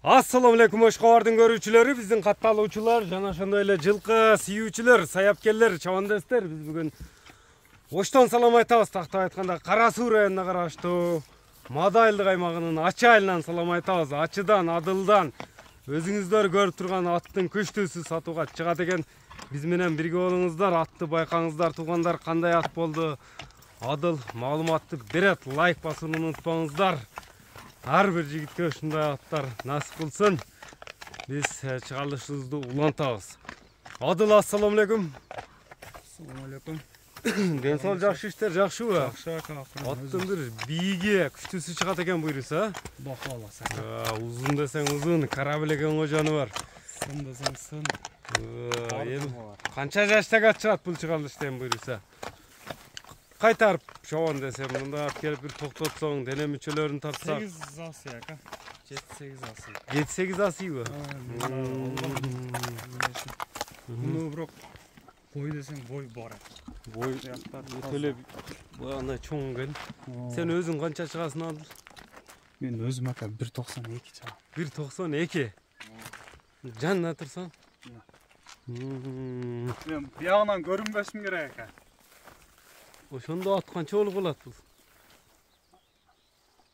Assalamu alaikum Oşqabardın görүүчүлөрү, биздин катталуучулар, жана ошондой эле жылкы сүйүүчүлөр, саяпкерлер, чабандестер. Биз бүгүн Оштон салам айтабыз. Тактап айтканда Кара Суу районуна караштуу Мадайлык аймагынын Ачы айылынан салам айтабыз. Ачыдан, Адылдан өзүңүздөр көрүп турган аттын күчтүүсү сатууга чыгат экен. Биз менен бирге болуңуздар, атты байкаңыздар, туугандар кандай ат болду? Адыл маалыматты берет, лайк басууну унутпаңыздар. Ар бир жигитке ушундай аттар насип кылсын. Биз чыгарылышыбызды улантабыз. Адыл, ассаламу алейкум. Ассаламу алейкум. Ден соолук жакшы, иштер жакшыбы? Жакшы ака. Аттын бир бийиги, күчтүүсү чыгат экен буйруса. Бак аласыз ака. Узун десең узун, кара белеген кожаны бар. Сын десең сын. Канча жаштага чыгат бул чыгарылыштан буйруса? Кайтарып чобон десем, мында алып келип бир токтотсоң, дене мүчөлөрүн тартсак. 8 асый ака. 7-8 асый. 7-8 асыйбы? Муну бирок бой десең бой бар. Бой өтөлөп андай чоң экен. Сен өзүң канча чыгасың Адыл? Мен өзүм ака 1.92 чыгам. 1.92. Жанына турсаң? Мен биягынан көрүнбөсүм керек ака. Ошондо ат канча болуп калат бул?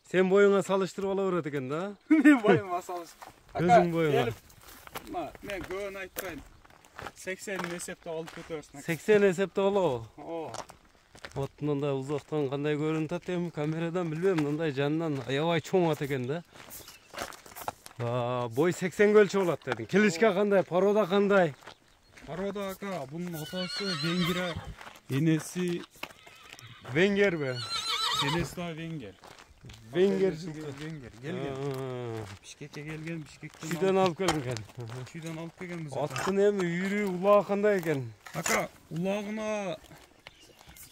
Сен боюңа салыштырып ала берет экен да? Мен боюма салыштырып. Өзүң боюңа. Мен көбүн айтпайм. 80 эсепте алып кетерсиң. 80 эсепте болобу? Ооба. Вот мындай узактан кандай көрүнүп атат эми, камерадан билбейм, мындай жанынан аябай чоң ат экен да. Бой 80 өлчө болот дедиң. Келишке кандай, порода кандай? Порода ака, бунун атасы Венгер, энеси Венгерби? энеси да Венгер. Венгер келген. Бишкекке келген, Бишкектен Чүйдөн алып келген. Чүйдөн алып келгенбиз. Аттын эми үйрү, улагы кандай экен? Ака, улагына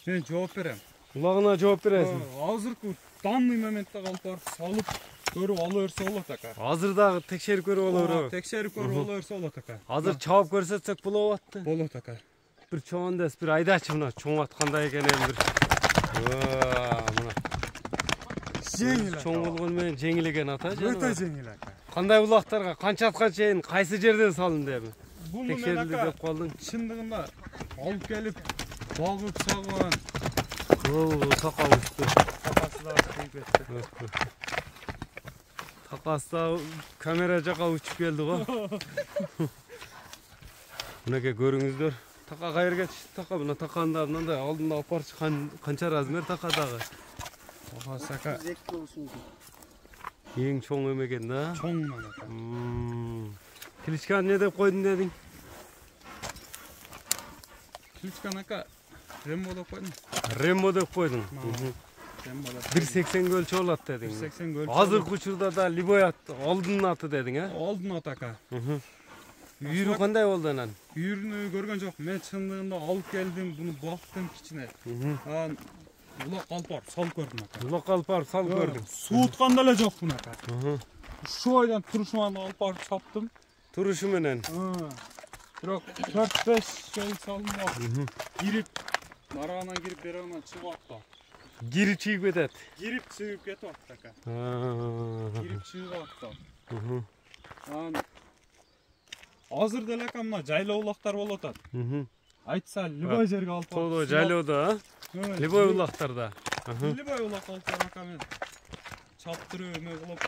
мен жооп берем. Улагына жооп бересиң. Азыркы данный моментте калып барып салып көрүп ала берсе болот ака. Азыр дагы текшерип көрүп ала береби? Текшерип көрүп ала берсе болот ака. Азыр чабып көрсөтсөк болобу атты? Болот ака. Бир чоңондес, бир айдачы мына чоң ат кандай экен эми бир. Мына. Жеңил. Чоң болгон менен жеңил экен ата жана. Өтө жеңил ака. Кандай булактарга, канча атка чейин, кайсы жерден салынды эми? Буну мен Текшерилди ака деп калдың. чындыгында алып келип багып саган. Сакал үстү. Сапасы да тийип кетти. Такасы да камера жака учуп келди го. Мынакей көрүңүздөр. Така кайерге түштү? Така мына таканда мындай алдында алып барчы канча размер така дагы? Такасы ака Эң чоң экен да. чоң ака. Кличканы не деп койдуң дедиң? Кличканы ака Рембо деп койдум. Рембо деп койдуң. 1.80 өлчө болот дедиң. 1.80 өлчө. Азыркы учурда да Либой ат, алдын аты дедиң, Алдын ат ака. Үйрү кандай болду анан? Үйрүнү көргөн жок. Мен чындыгында алып келдим, буну бактым кичине. Улак алып барып салып көрдүм ака. Улак алып барып салып көрдүң. Суутканда эле жок буну ака. Ушул айдан турушуман алып барып чаптым. Турушу менен. Бирок 4-5 жол салдым. Кирип, нарагынан кирип берагынан чыгып атты. Кирип чыгып кетет. Кирип чыгып кетип атты ака. Кирип чыгып атты. Азыр деле ака мына жайлоо улактар болуп атат. Айтса любой жерге алып барып. Тодо жайлоодо, Либой улактарда. Любой улак алып барып ака мен чаптырып эме кылып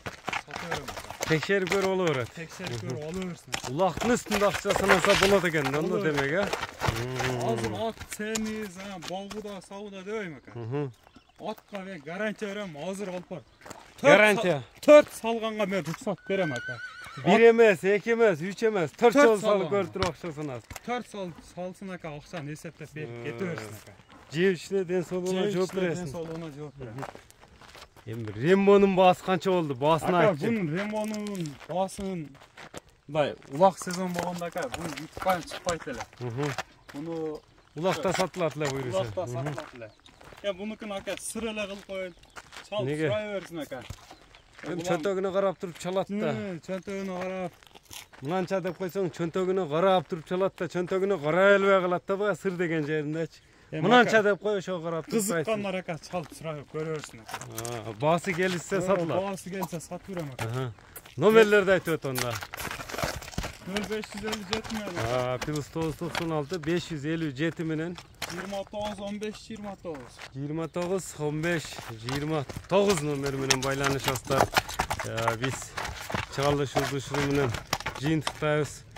сата берем ака. Текшерип көрүп ала берет. Текшерип көрүп ала берсин. Улактын үстүндө акча санаса болот экен, анда демек, Азыр ат сениз, багуда, сауда дебейм ака. Атка мен гарантия берем, азыр алып бар. Гарантия. 4 салганга мен рұқсат берем ака. 1 эмес, 2 эмес, 3 эмес, 4 жол салып көрүп туруп акча санас. 4 салсын ака, акчаны эсептеп берип кете берсин ака. Жеп ичине ден соолугуна жооп бересиң. Ден соолугуна жооп берем. Эми Рембонун баасы канча болду? Баасын Ака, айтчы. бунун Рембонун баасын мындай улак сезон болгондо ака, бул итпай чыкпайт эле. Буну Улакта сатылат эле буйруса. улакта сатылат эле. Бунукун ака сыр эле кылып коюн. Чалып Неге? сурай берсин ака. Эми чөнтөгүнө карап туруп чалат да. Чөнтөгүнө карап. Мынанча деп койсоң, чөнтөгүнө карап туруп чалат да, чөнтөгүнө карай элбей калат да, бая сыр деген жериндечи. Мынанча деп кой, ошого карап туруп. Кызыккандар ака чалып сурап көрө берсин ака. Баасы келишсе сатылат. Баасы келсе сатып берем ака. Номерлерди айтып өт онда. 0557 менен. Плюс 996 557 менен 29 15 29. 29 15 29 номер менен байланышасыздар. Биз чыгарылыш ушуну менен жыйынтыктайбыз.